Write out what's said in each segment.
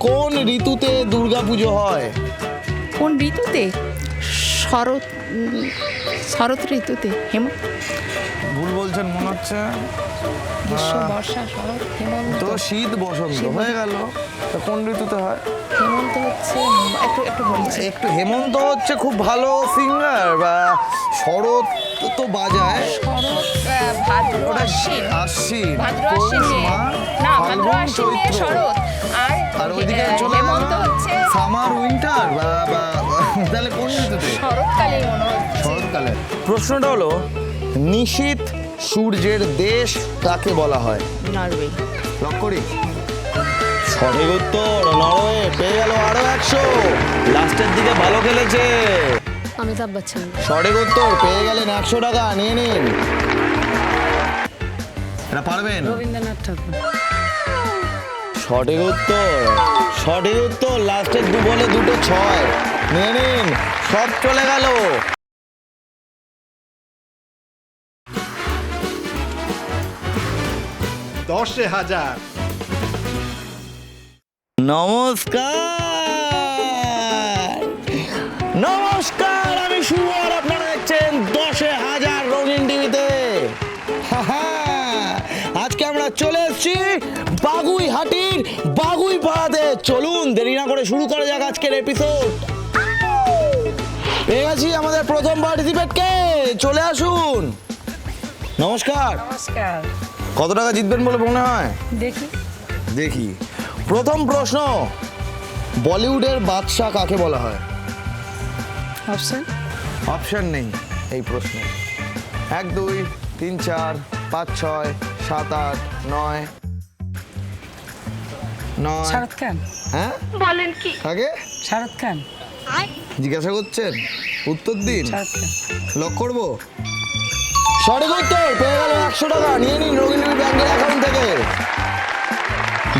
কোন ঋতুতে দুর্গাপুজো হয়? কোন ঋতুতে? শরৎ শরৎ ঋতুতে। ভুল বলছেন মনে হচ্ছে। গ্রীষ্ম, বর্ষা, শরৎ, হেমন্ত। তো শীত বসন্ত হয়ে গেল। তো কোন ঋতুতে হয়? হেমন্ত হচ্ছে একটু বলছি। একটু হেমন্ত হচ্ছে খুব ভালো সিঙ্গার, বা শরৎ তো বাজায়। শরৎ ভাদ্র ওটা আশ্বিন। আশ্বিন, ভাদ্র পৌষ, আশ্বিন নিয়ে। মাঘ, না, ভাদ্র ফাল্গুন, আশ্বিন নিয়ে চৈত্র। শরৎ। আর ওইদিকে চলে হেমন্ত হচ্ছে সামার উইন্টার, বা তাহলে কোন ঋতুতে? শরৎকালেই মনে হচ্ছে। শরৎকালে। প্রশ্নটা হলো, নিশীথ সূর্যের দেশ কাকে বলা হয়? নরওয়ে। লক করি। সঠিক উত্তর নরওয়ে। পেয়ে গেল আরো 100। লাস্টের দিকে ভালো খেলেছে। অমিতাভ বচ্চন। সঠিক উত্তর, পেয়ে গেলেন 100 টাকা, নিয়ে নিন। এটা পারবেন? রবীন্দ্রনাথ ঠাকুর। সঠিক উত্তর, সঠিক উত্তর। লাস্টের 2 বলে 2টো 6। নিয়ে নিন, সব চলে গেল। দশে হাজার। নমস্কার, নমস্কার, আমি শুভ, আর আপনারা দেখছেন 10,000 রঙিন টিভিতে। আজকে আমরা চলে এসেছি বাগুইহাটির বাগুইপাড়াতে। চলুন দেরি না করে শুরু করা যাক আজকের এপিসোড। পেয়ে গেছি আমাদের প্রথম পার্টিসিপেন্টকে, চলে আসুন। নমস্কার। নমস্কার। কত টাকা জিতবেন বলে মনে হয়? দেখি। দেখি। প্রথম প্রশ্ন, বলিউডের বাদশা কাকে বলা হয়? অপশন? অপশন নেই এই প্রশ্নে। 1 2 3 4 5 6 7 8 9 9। শাহরুখ খান। হ্যাঁ বলেন কি? কাকে শাহরুখ খান। জিজ্ঞাসা করছেন? উত্তর দিন। শাহরুখ খান। লক করবো। সঠিক উত্তর, পেয়ে গেল 100 টাকা, নিয়ে নিন রবীন্দ্র ব্যাংকের অ্যাকাউন্ট থেকে।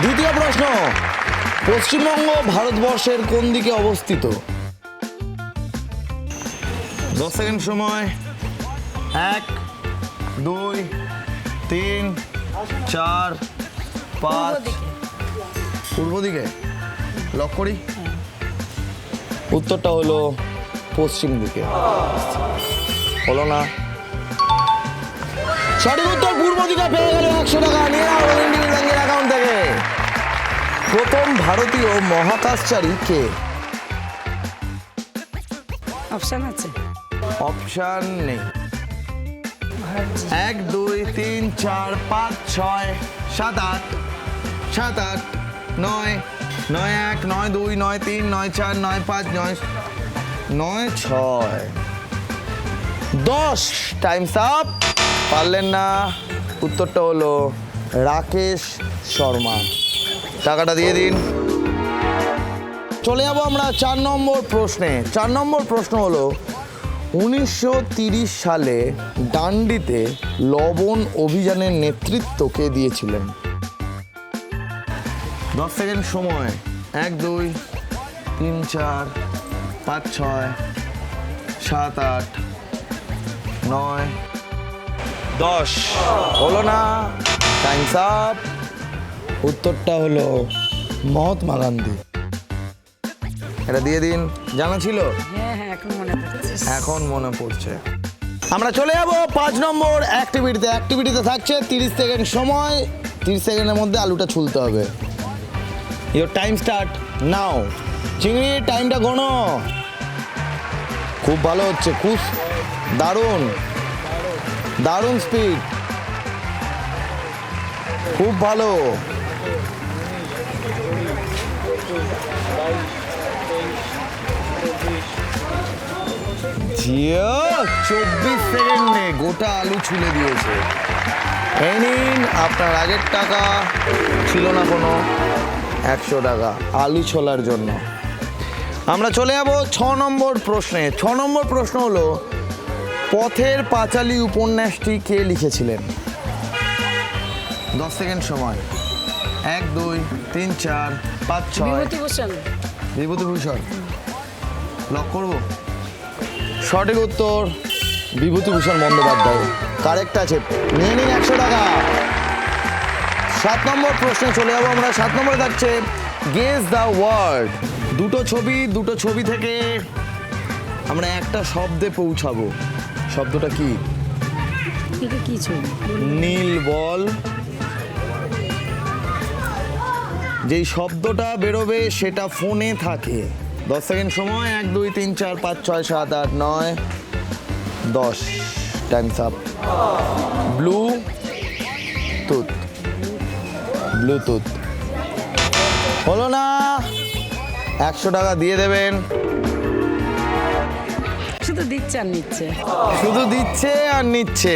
দ্বিতীয় প্রশ্ন, পশ্চিমবঙ্গ ভারতবর্ষের কোন দিকে অবস্থিত? 10 সেকেন্ড সময়। 1 2 3 4 5। পূর্ব দিকে। লক করি। উত্তরটা হলো পশ্চিম দিকে। হলো না। সঠিক উত্তর পূর্ব দিকে, পেয়ে গেল 100 টাকা, নিয়ে নাও রবীন্দ্র ব্যাংকের অ্যাকাউন্ট থেকে। প্রথম ভারতীয় মহাকাশচারী কে? অপশন আছে? অপশন নেই। 1 2 3 4 5 6 7 8 7 8 9 9 1 9 2 9 3 9 4 9 5 9 9 6 10। Times up. পারলেন না। উত্তরটা হলো রাকেশ শর্মা। টাকাটা দিয়ে দিন। চলে যাবো আমরা 4 নম্বর প্রশ্নে। 4 নম্বর প্রশ্ন হলো, 1930 সালে ডান্ডিতে লবণ অভিযানের নেতৃত্ব কে দিয়েছিলেন? 10 সেকেন্ড সময়। 1 2 3 4 5 6 7 8 9 10। হলো না। Times up. উত্তরটা হলো মহাত্মা গান্ধী। এটা দিয়ে দিন। জানা ছিল? হ্যাঁ হ্যাঁ, এখন মনে পড়ছে। এখন মনে পড়ছে। আমরা চলে যাব 5 নম্বর অ্যাক্টিভিটিতে। অ্যাক্টিভিটিতে থাকছে 30 সেকেন্ড সময়। 30 সেকেন্ডের মধ্যে আলুটা ছুলতে হবে। ইওর টাইম স্টার্ট নাও। চিংড়ি, টাইমটা গোনো। খুব ভালো হচ্ছে, খুব দারুণ, দারুণ স্পিড, খুব ভালো। জিও 24 সেকেন্ডে গোটা আলু ছুলে দিয়েছে। এই নিন আপনার আগের টাকা। ছিল না কোনো 100 টাকা আলু ছোলার জন্য। আমরা চলে যাব 6 নম্বর প্রশ্নে। 6 নম্বর প্রশ্ন হলো, পথের পাঁচালী উপন্যাসটি কে লিখেছিলেন? 10 সেকেন্ড সময়। 1 2 3 4 5 6। বিভূতিভূষণ। বিভূতিভূষণ। লক করবো। সঠিক উত্তর বিভূতিভূষণ বন্দ্যোপাধ্যায়। কারেক্ট আছে, নিয়ে নিন 100 টাকা। 7 নম্বর প্রশ্নে চলে যাবো আমরা। 7 নম্বরে থাকছে, গেস দ্য ওয়ার্ড। দুটো ছবি থেকে আমরা একটা শব্দে পৌঁছাবো। শব্দটা কি? এটা কি ছবি? নীল বল। যেই শব্দটা বেরোবে সেটা ফোনে থাকে। 10 সেকেন্ড সময়। 1 2 3 4 5 6 7 8 9 10। Times up. ব্লুটুথ হলো না। 100 টাকা দিয়ে দেবেন। শুধু দিচ্ছে আর নিচ্ছে। শুধু দিচ্ছে আর নিচ্ছে।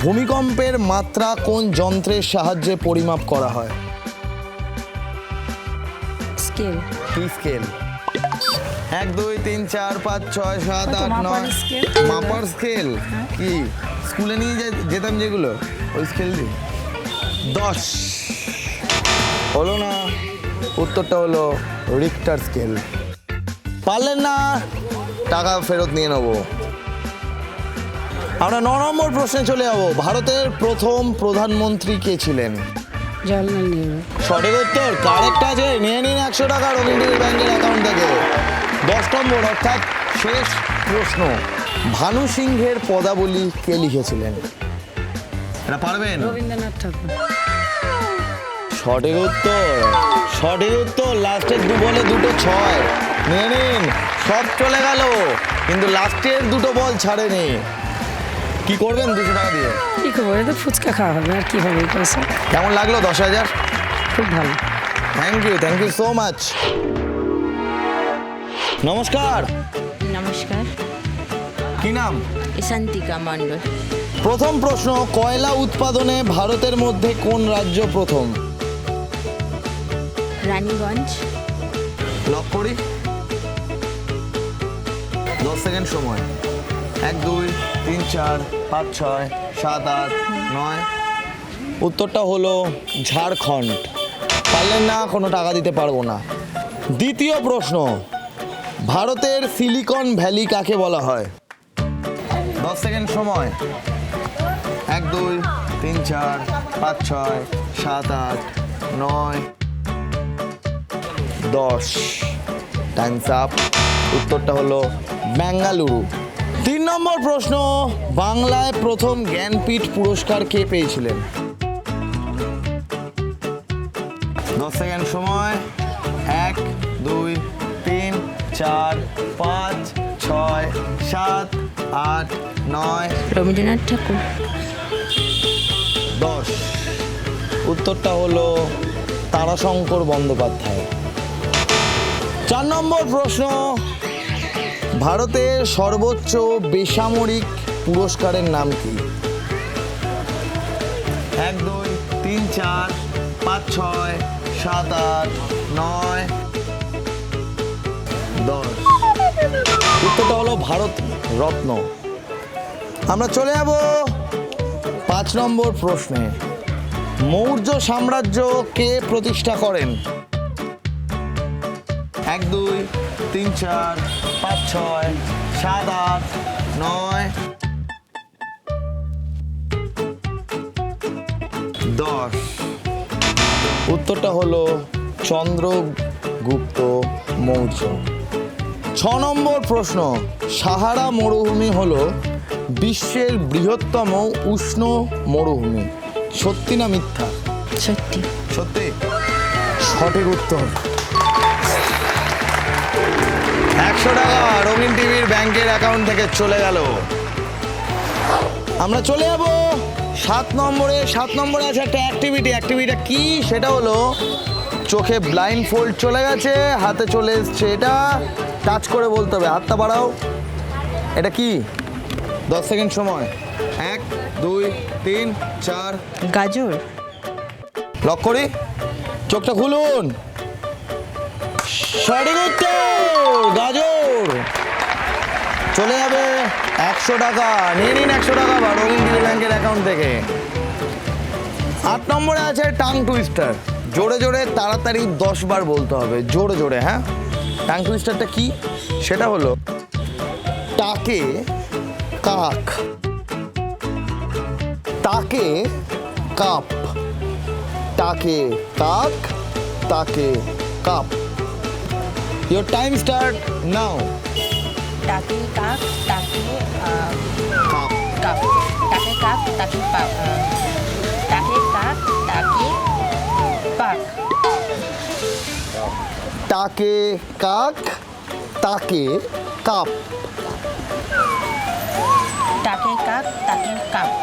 ভূমিকম্পের মাত্রা কোন যন্ত্রের সাহায্যে পরিমাপ করা হয়? স্কেল। কি স্কেল? 1 2 3 4 5 6 7 ওই তো 8 মাপার 9। স্কেল। মাপার স্কেল কি? স্কুলে নিয়ে যেতাম যেগুলো, ওই স্কেল দিয়ে। 10 হলো না। উত্তরটা হলো রিক্টার স্কেল। পারলেন না, টাকা ফেরত নিয়ে নেবো। আমরা 9 নম্বর প্রশ্নে চলে যাবো। ভারতের প্রথম প্রধানমন্ত্রী কে ছিলেন? জওয়াহরলাল নেহরু। সঠিক উত্তর। কারেক্ট আছে। নিয়ে নিন 100 টাকা রবীন্দ্র ব্যাংকের অ্যাকাউন্ট থেকে। 10 নম্বর অর্থাৎ শেষ প্রশ্ন। ভানু সিংহের পদাবলী কে লিখেছিলেন? এটা পারবেন? রবীন্দ্রনাথ ঠাকুর। সঠিক উত্তর। লাস্টের বলে 2 6। নিয়ে নিন। সব চলে গেল, কিন্তু লাস্টের 2 বল ছাড়েনি। কি করবেন 200 টাকা দিয়ে? কি খবর? এটা ফুচকা খাওয়া হবে আর কি হবে এই পয়সা। কেমন লাগলো? 10,000। খুব ভালো। Thank you so much. নমস্কার। নমস্কার, কি নাম? শান্তিকা মণ্ডল। প্রথম প্রশ্ন, কয়লা উৎপাদনে ভারতের মধ্যে কোন রাজ্য প্রথম? রানীগঞ্জ। লক করি। 10 সেকেন্ড সময়। 1 2 3 4 5 6 7 8 9। উত্তরটা হলো ঝাড়খণ্ড। পারলেন না, কোনো টাকা দিতে পারবো না। দ্বিতীয় প্রশ্ন, ভারতের সিলিকন ভ্যালি কাকে বলা হয়? 10 সেকেন্ড সময়। 1 2 3 4 5 6 7 8 9 10। Times up. উত্তরটা হলো বেঙ্গালুরু। 3 নম্বর প্রশ্ন, বাংলায় প্রথম জ্ঞানপীঠ পুরস্কার কে পেয়েছিলেন? 10 সেকেন্ড সময়। 1 2 3 4 5 6 7 8 9 রবীন্দ্রনাথ ঠাকুর। 10। উত্তরটা হলো তারাশঙ্কর বন্দ্যোপাধ্যায়। 4 নম্বর প্রশ্ন, ভারতের সর্বোচ্চ বেসামরিক পুরস্কারের নাম কি? 1 2 3 4 5 6 7 8 9 10। উত্তরটা হলো ভারত রত্ন। আমরা চলে যাব 5 নম্বর প্রশ্নে। মৌর্য সাম্রাজ্য কে প্রতিষ্ঠা করেন? 1 2 3 4 5 6 7 8 9 10। উত্তরটা হলো চন্দ্রগুপ্ত মৌর্য। 6 নম্বর প্রশ্ন, সাহারা মরুভূমি হলো বিশ্বের বৃহত্তম উষ্ণ মরুভূমি। সত্যি না মিথ্যা? সত্যি। সত্যি। সঠিক উত্তর। 100 টাকা রঙিন টিভির ব্যাংকের অ্যাকাউন্ট থেকে চলে গেল। আমরা চলে যাব 7 নম্বরে। 7 নম্বরে আছে একটা অ্যাক্টিভিটিটা কি? সেটা হলো চোখে ব্লাইন্ড ফোল্ড চলে গেছে, হাতে চলে এসছে এটা। টাচ করে বলতে হবে। হাতটা বাড়াও। এটা কি? 10 সেকেন্ড সময়। 1 2 3 4। গাজর। লক করি। চোখটা খুলুন। সঠিক উত্তর, গাজর। চলে যাবে 100 টাকা। নিয়ে নিন 100 টাকা বা রবীন্দ্র ব্যাংকের অ্যাকাউন্ট থেকে। 8 নম্বরে আছে টাং টুইস্টার। জোরে জোরে তাড়াতাড়ি 10 বার বলতে হবে, জোরে জোরে। হ্যাঁ, টাং টুইস্টারটা কি? সেটা হলো টাকে কাক, তাকে কাপ, টাকে কাক, তাকে কাপ। ইয়োর টাইম স্টার্ট নাও। টাকে কাক টাকে কাপ। কাপ টাকে কাক টাকে পাক টাকে কাক টাকে পাক টাকে কাক তাকে কাপ। টাকে কাক টাকে কাপ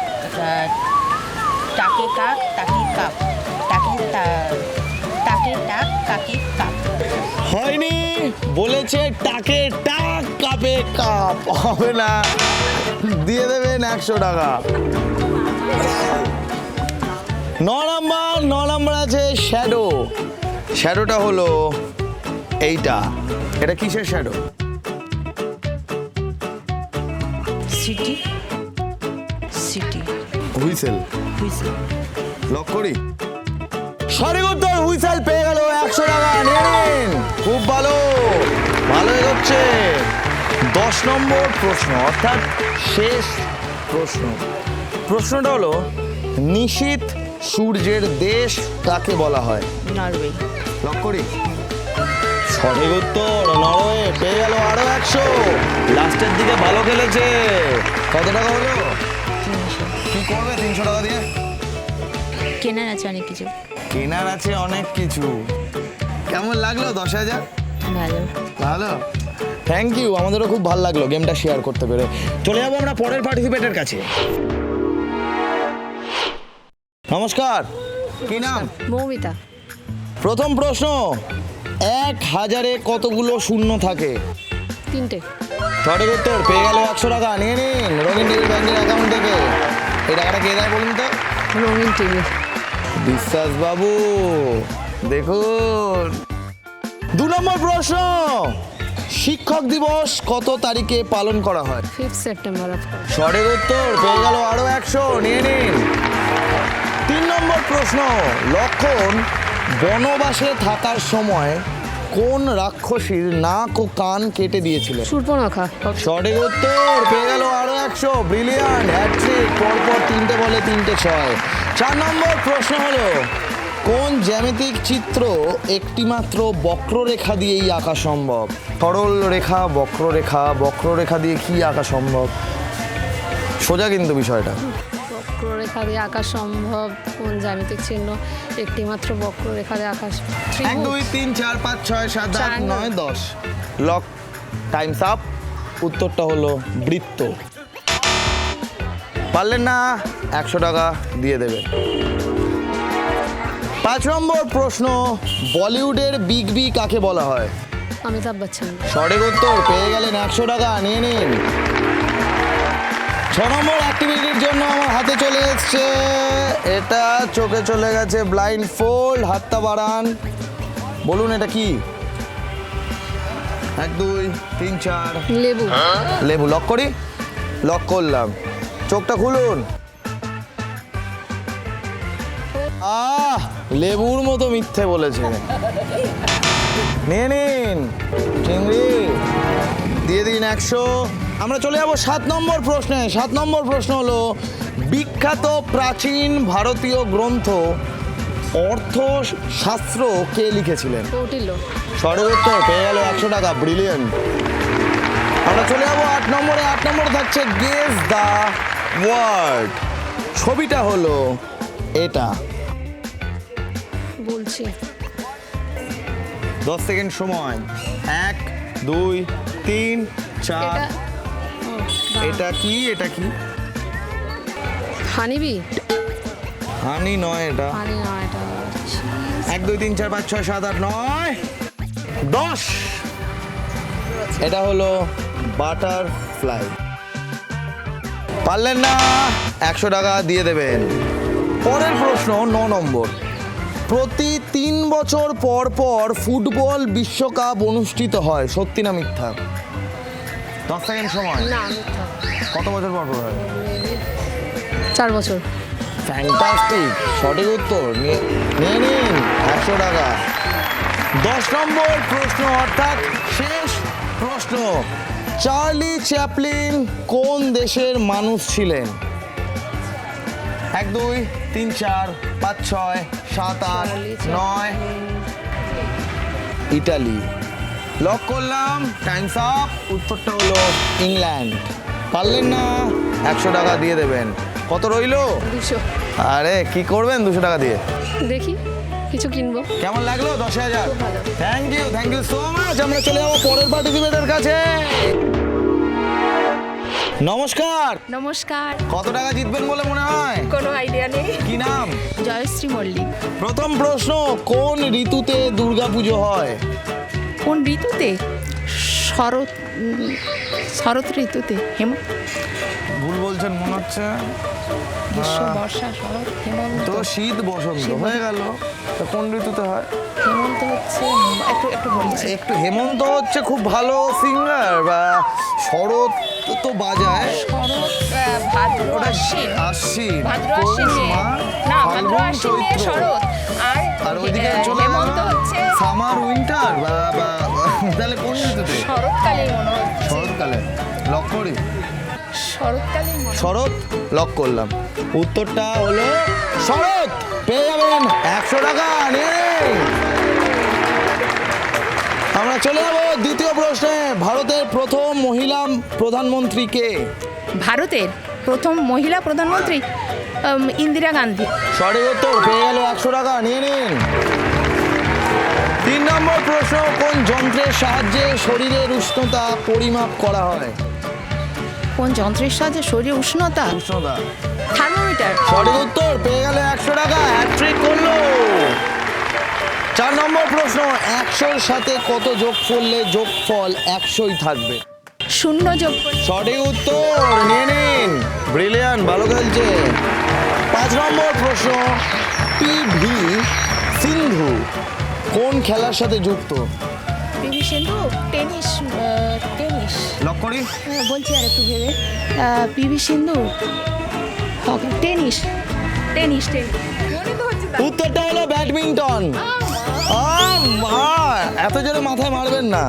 টাকে কাক টাকে কাপ টাকে টাকে টাক কাকে কাপ হয়নি, বলেছে টাকে টাক কাপে কাপ। হবে না, দিয়ে দেবেন 100 টাকা। 9 নম্বর আছে শ্যাডো। শ্যাডোটা হলো এইটা। এটা কিসের shadow? City city whistle. Whistle lock করি। সঠিক উত্তর, হুইসেল পেয়ে গেল 100 টাকা। নিয়ে নিন, খুব ভালো, ভালো এগোচ্ছে। 10 নম্বর প্রশ্ন, অর্থাৎ শেষ প্রশ্ন। প্রশ্নটা হলো নিশীথ সূর্যের দেশ কাকে বলা হয়? নরওয়ে লক করি। সঠিক উত্তর, নরওয়ে। পেয়ে গেল আরো 100। লাস্টের দিকে ভালো খেলেছে। কত টাকা হলো? 300 কি করবে 300 টাকা দিয়ে? কেনার আছে অনেক কিছু কেনার আছে অনেক কিছু। কেমন লাগলো 10,000? ভালো ভালো, থ্যাংক ইউ। আমাদেরও খুব ভালো লাগলো গেমটা শেয়ার করতে পেরে। চলে যাবো আমরা পরের পার্টিসিপেটের কাছে। নমস্কার, কি নাম? মৌমিতা। প্রথম প্রশ্ন, 1000-এ কতগুলো শূন্য থাকে? 3টে। সঠিক উত্তর, পেয়ে গেল 100 টাকা। নিয়ে নিন রঙিন টিভির ব্যাংকের অ্যাকাউন্ট থেকে। এই টাকাটা কে দেয় বলুন তো? রঙিন টিভি। বিশ্বাস বাবু, দেখুন। 2 নম্বর প্রশ্ন, শিক্ষক দিবস কত তারিখে পালন করা হয়? 5 সেপ্টেম্বর অফকোর্স। সঠিক উত্তর, পেয়ে গেল আরো 100। নিয়ে নিন। 3 নম্বর প্রশ্ন, লক্ষণ বনবাসে থাকার সময় কোন রাক্ষসীর নাক ও কান কেটে দিয়েছিলেন? সূর্পনখা। সঠিক উত্তর, পেয়ে গেল আরো 100। Brilliant, hat trick. পরপর 3টে বলে 3টে 6। 4 নম্বর প্রশ্ন হলো কোন জ্যামিতিক চিত্র একটি মাত্র বক্ররেখা দিয়েই আঁকা সম্ভব? সরল রেখা, বক্ররেখা, বক্ররেখা দিয়ে কি আঁকা সম্ভব? সোজা কিন্তু বিষয়টা। বক্ররেখা দিয়ে আঁকা সম্ভব কোন জ্যামিতিক চিহ্ন একটি মাত্র বক্ররেখা দিয়ে আঁকা 1 2 3 4 5 6 7 8 9 10। Lock, Times up. উত্তরটা হলো বৃত্ত। পারলেন না, 100 টাকা দিয়ে দেবে। 5 নম্বর প্রশ্ন, বলিউডের বিগ বি কাকে বলা হয়? অমিতাভ বচ্চন। সঠিক উত্তর, পেয়ে গেলেন 100 টাকা। নিয়ে নিন। 6 নম্বর অ্যাক্টিভিটির জন্য আমার হাতে চলে এসছে এটা। চোখে চলে গেছে ব্লাইন্ড ফোল্ড। হাতটা বাড়ান, বলুন এটা কি? 1 2 3 4। লেবু। লেবু। লক করি। লক করলাম। চোখটা খুলুন। লেবুর মতো মিথ্যে বলেছে। নিয়ে নিন চিংড়ি, দিয়ে দিন 100। আমরা চলে যাবো 7 নম্বর প্রশ্নে। 7 নম্বর প্রশ্ন হলো বিখ্যাত প্রাচীন ভারতীয় গ্রন্থ অর্থশাস্ত্র কে লিখেছিলেন? কৌটিল্য। সঠিক উত্তর, পেয়ে গেল 100 টাকা। ব্রিলিয়েন্ট। আমরা চলে যাবো 8 নম্বরে। 8 নম্বরে থাকছে গেস দ্য ওয়ার্ড। ছবিটা হলো এটা। বলছি 10 সেকেন্ড সময়। 1 2 3 4। এটা এটা কি? এটা কি? হানিবি। হানি নয় এটা। হানি না, এটা 1 2 3 4 5 6 7 8 9 10। এটা হলো বাটারফ্লাই। পারলেন না, 100 টাকা দিয়ে দেবেন। পরের প্রশ্ন 9 নম্বর, প্রতি 3 বছর পর পর ফুটবল বিশ্বকাপ অনুষ্ঠিত হয়, সত্যি না মিথ্যা? 10 সেকেন্ড সময়। না মিথ্যা। কত বছর পর পর হয়? 4 বছর। ফ্যান্টাস্টিক, সঠিক উত্তর। নিয়ে নিন 100 টাকা। 10 নম্বর প্রশ্ন, অর্থাৎ শেষ প্রশ্ন, চার্লি চ্যাপলিন কোন দেশের মানুষ ছিলেন? 1 2 3 4 5 6 7 8 9। ইটালি। লক করলাম, টাইমস আপ। উত্তরটা হলো ইংল্যান্ড। পারলেন না, 100 টাকা দিয়ে দেবেন। কত রইলো? 200। আরে কি করবেন 200 টাকা দিয়ে? দেখি কিছু কিনবো। কেমন লাগলো? 10,000। খুব ভালো। Thank you so much. আমরা চলে যাবো পরের পার্টিসিপেন্টের কাছে। নমস্কার। নমস্কার। কত টাকা জিতবেন বলে মনে হয়? কোনো আইডিয়া নেই। কি নাম? জয়শ্রী মল্লিক। প্রথম প্রশ্ন, কোন ঋতুতে দুর্গাপুজো হয়? কোন ঋতুতে? শরৎ শরৎ ঋতুতে। ভুল বলছেন মনে হচ্ছে। গ্রীষ্ম, বর্ষা, শরৎ, হেমন্ত। তো শীত বসন্ত হয়ে গেল। তো কোন ঋতুতে হয়? হেমন্ত হচ্ছে একটু একটু বলছি। একটু হেমন্ত হচ্ছে খুব ভালো সিঙ্গার, বা শরৎ তো বাজায়। শরৎ ভাদ্র ওটা আশ্বিন। আশ্বিন, ভাদ্র পৌষ, আশ্বিন নিয়ে। মাঘ, না, ভাদ্র ফাল্গুন, আশ্বিন নিয়ে চৈত্র। শরৎ। আর ওইদিকে চলে হেমন্ত হচ্ছে সামার উইন্টার, বা তাহলে কোন ঋতুতে? শরৎকালেই মনে হচ্ছে। শরৎকালে। লক করি। শরৎকালেই মনে হচ্ছে। শরৎ লক করলাম। উত্তরটা হলো শরৎ। পেয়ে যাবেন 100 টাকা। নিয়ে নিন। আমরা চলে যাবো দ্বিতীয় প্রশ্নে। ভারতের প্রথম মহিলা প্রধানমন্ত্রী কে? ভারতের প্রথম মহিলা প্রধানমন্ত্রী ইন্দিরা গান্ধী। সঠিক উত্তর। পেয়ে গেল 100 টাকা। নিয়ে নিন। 3 নম্বর প্রশ্ন, কোন যন্ত্রের সাহায্যে শরীরের উষ্ণতা পরিমাপ করা হয়? কোন যন্ত্রের সাহায্যে শরীরের উষ্ণতা? উষ্ণতা। থার্মোমিটার। সঠিক উত্তর। পেয়ে গেল 100 টাকা। হ্যাট্রিক করলো। 4 নম্বর প্রশ্ন, 100-র সাথে কত যোগ করলে যোগফল 100ই থাকবে? শূন্য যোগ করলে। সঠিক উত্তর। নিয়ে নিন। ব্রিলিয়ান্ট, ভালো খেলছে। 5 নম্বর প্রশ্ন, পিভি সিন্ধু কোন খেলার সাথে যুক্ত? পিভি সিন্ধু টেনিস। টেনিস লক করি। বলছি আর একটু ভেবে। পিভি সিন্ধু টেনিস। টেনিস টেনিস মনে তো হচ্ছে না। উত্তরটা হলো ব্যাডমিন্টন। এত জোরে মাথায় মারবেন না।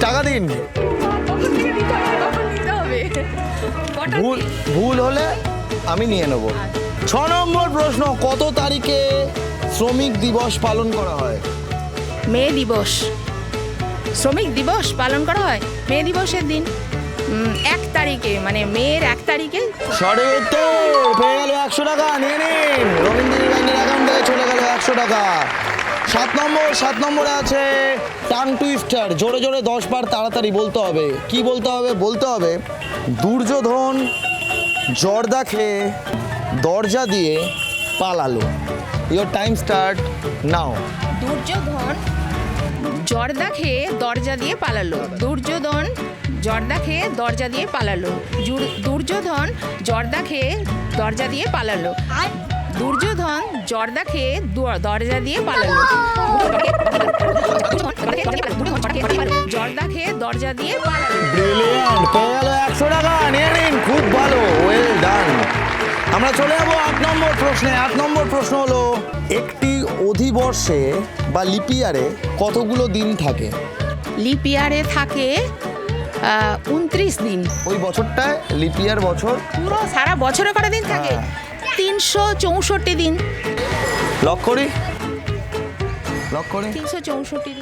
টাকা দিন। কখন থেকে দিতে হবে? কখন দিতে হবে? কটা ভুল ভুল হলে আমি নিয়ে নেব। 6 নম্বর প্রশ্ন, কত তারিখে শ্রমিক দিবস পালন করা হয়? মে দিবস। শ্রমিক দিবস পালন করা হয় মে দিবসের দিন 1 তারিখে, মানে মের 1 তারিখে। সঠিক উত্তর। পেয়ে গেল 100 টাকা। নিয়ে নিন। রবীন্দ্র ব্যাংকের অ্যাকাউন্ট থেকে চলে গেল 100 টাকা। 7 নম্বরে আছে টাং টুইস্টার। জোরে জোরে 10 বার তাড়াতাড়ি বলতে হবে। কি বলতে হবে? বলতে হবে, দুর্যোধন জর্দা খেয়ে দরজা দিয়ে পালালো। Your time start now. Duryodhan জর্দা খেয়ে দরজা দিয়ে পালালো। দুর্যোধন জর্দা খেয়ে দরজা দিয়ে পালালো। দুর্যোধন জর্দা খেয়ে দরজা দিয়ে পালালো। দুর্যোধন জর্দা খেয়ে দরজা দিয়ে পালালো। জর্দা খেয়ে দরজা দিয়ে পালালো। ব্রিলিয়ান্ট। পেয়ে গেল 100 টাকা। নিয়ে নিন। খুব ভালো, ওয়েল ডান। আমরা চলে যাবো 8 নম্বর প্রশ্নে। 8 নম্বর প্রশ্ন হলো, একটি অধিবর্ষে বা লিপিয়ারে কতগুলো দিন থাকে? লিপ ইয়ারে থাকে 29 দিন। ওই বছরটায় লিপিয়ার বছর। পুরো সারা বছরে কটা দিন থাকে? 364 দিন। লক করি। লক করি। 364 দিন।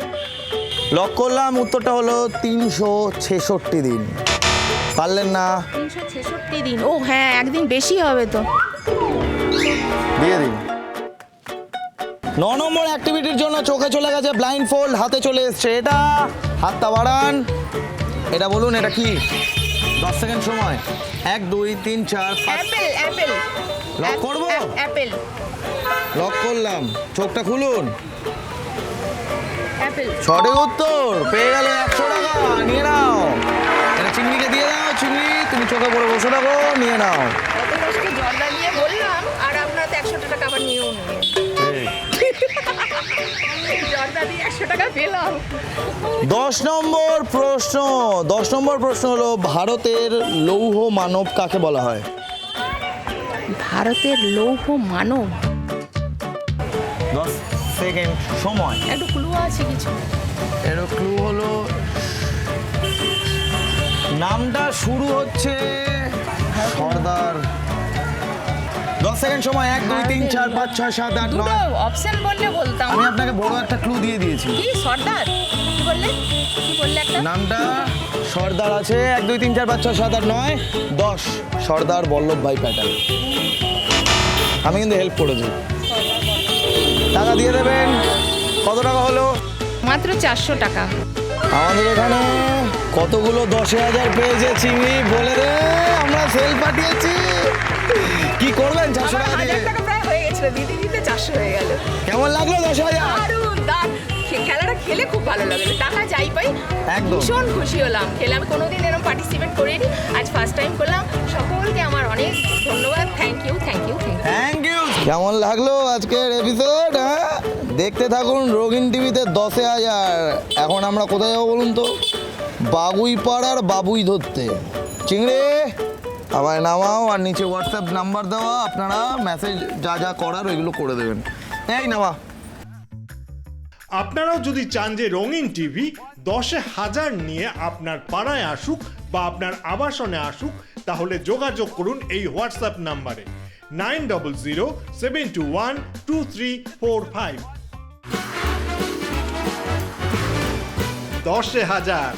লক করলাম। উত্তরটা হলো 366 দিন। পারলেন না, 366 দিন। ও হ্যাঁ, একদিন বেশি হবে তো। দিয়ে দিন। 9 নম্বর অ্যাক্টিভিটির জন্য চোখে চলে গেছে ব্লাইন্ড ফোল্ড, হাতে চলে এসছে এটা। হাতটা বাড়ান। এটা বলুন, এটা কি? 10 সেকেন্ড সময়। 1 2 3 4 5। Apple Apple. লক করবো? অ্যাপেল লক করলাম। চোখটা খুলুন। অ্যাপেল। সঠিক উত্তর। পেয়ে গেল 100 টাকা। নিয়ে নাও। এটা চিংড়িকে দিয়ে দাও। চিংড়ি, তুমি চোখে পড়ে বসে থাকো। নিয়ে নাও। কত কষ্টে জর্দা দিয়ে বললাম, আর আপনারা তো 100 টাকা আবার নিয়েও নিয়ে। জর্দা দিয়ে 100 টাকা পেলাম। 10 নম্বর প্রশ্ন। 10 নম্বর প্রশ্ন হলো, ভারতের লৌহ মানব কাকে বলা হয়? ভারতের লৌহ মানব। 10 সেকেন্ড সময়। একটু ক্লু আছে কিছু? এর ক্লু হলো, নামটা শুরু হচ্ছে সর্দার। 10 সেকেন্ড সময় 1 2 3 4 5 6 7 8 দুটো 9। অপশন বললে বলতাম। আমি আপনাকে বড় একটা ক্লু দিয়ে দিয়েছি। কি সর্দার? কি বললে? কি বললে একটা? নামটা সর্দার আছে 1 2 3 4 5 6 7 8 9 10 সর্দার বল্লভ ভাই প্যাটেল। আমি কিন্তু হেল্প করেছি। টাকা দিয়ে দেবেন। কত টাকা হলো? মাত্র 400 টাকা। আমাদের এখানে কতগুলো 10,000 পেয়েছে চিংড়ি বলে রে, আমরা সেল পাঠিয়েছি। কি করবেন 400 টাকা দিয়ে? 1000 টাকা প্রায় হয়ে গেছিল, দিতে দিতে 400 হয়ে গেল। কেমন লাগলো 10,000? দারুণ দারুণ। খেলাটা খেলে খুব ভালো লাগলো, টাকা যাই পাই একদম। ভীষণ খুশি হলাম। খেলাম কোনোদিন এরকম পার্টিসিপেট করিনি, আজ ফার্স্ট টাইম করলাম। সকলকে আমার অনেক ধন্যবাদ। Thank you thank you thank you. Thank you. কেমন লাগলো আজকের এপিসোড? দেখতে থাকুন রঙিন টিভিতে 10,000। এখন আমরা কোথায় যাবো বলুন তো? বাগুইপাড়ার বাবুই ধরতে। চিংড়ি আমায় নামাও, আর নিচে হোয়াটসঅ্যাপ নাম্বার দেওয়া, আপনারা মেসেজ যা যা করার ওইগুলো করে দেবেন। এই নামা। আপনারাও যদি চান যে রঙিন টিভি 10,000 নিয়ে আপনার পাড়ায় আসুক বা আপনার আবাসনে আসুক, তাহলে যোগাযোগ করুন এই হোয়াটসঅ্যাপ নাম্বারে 9007212345। 10,000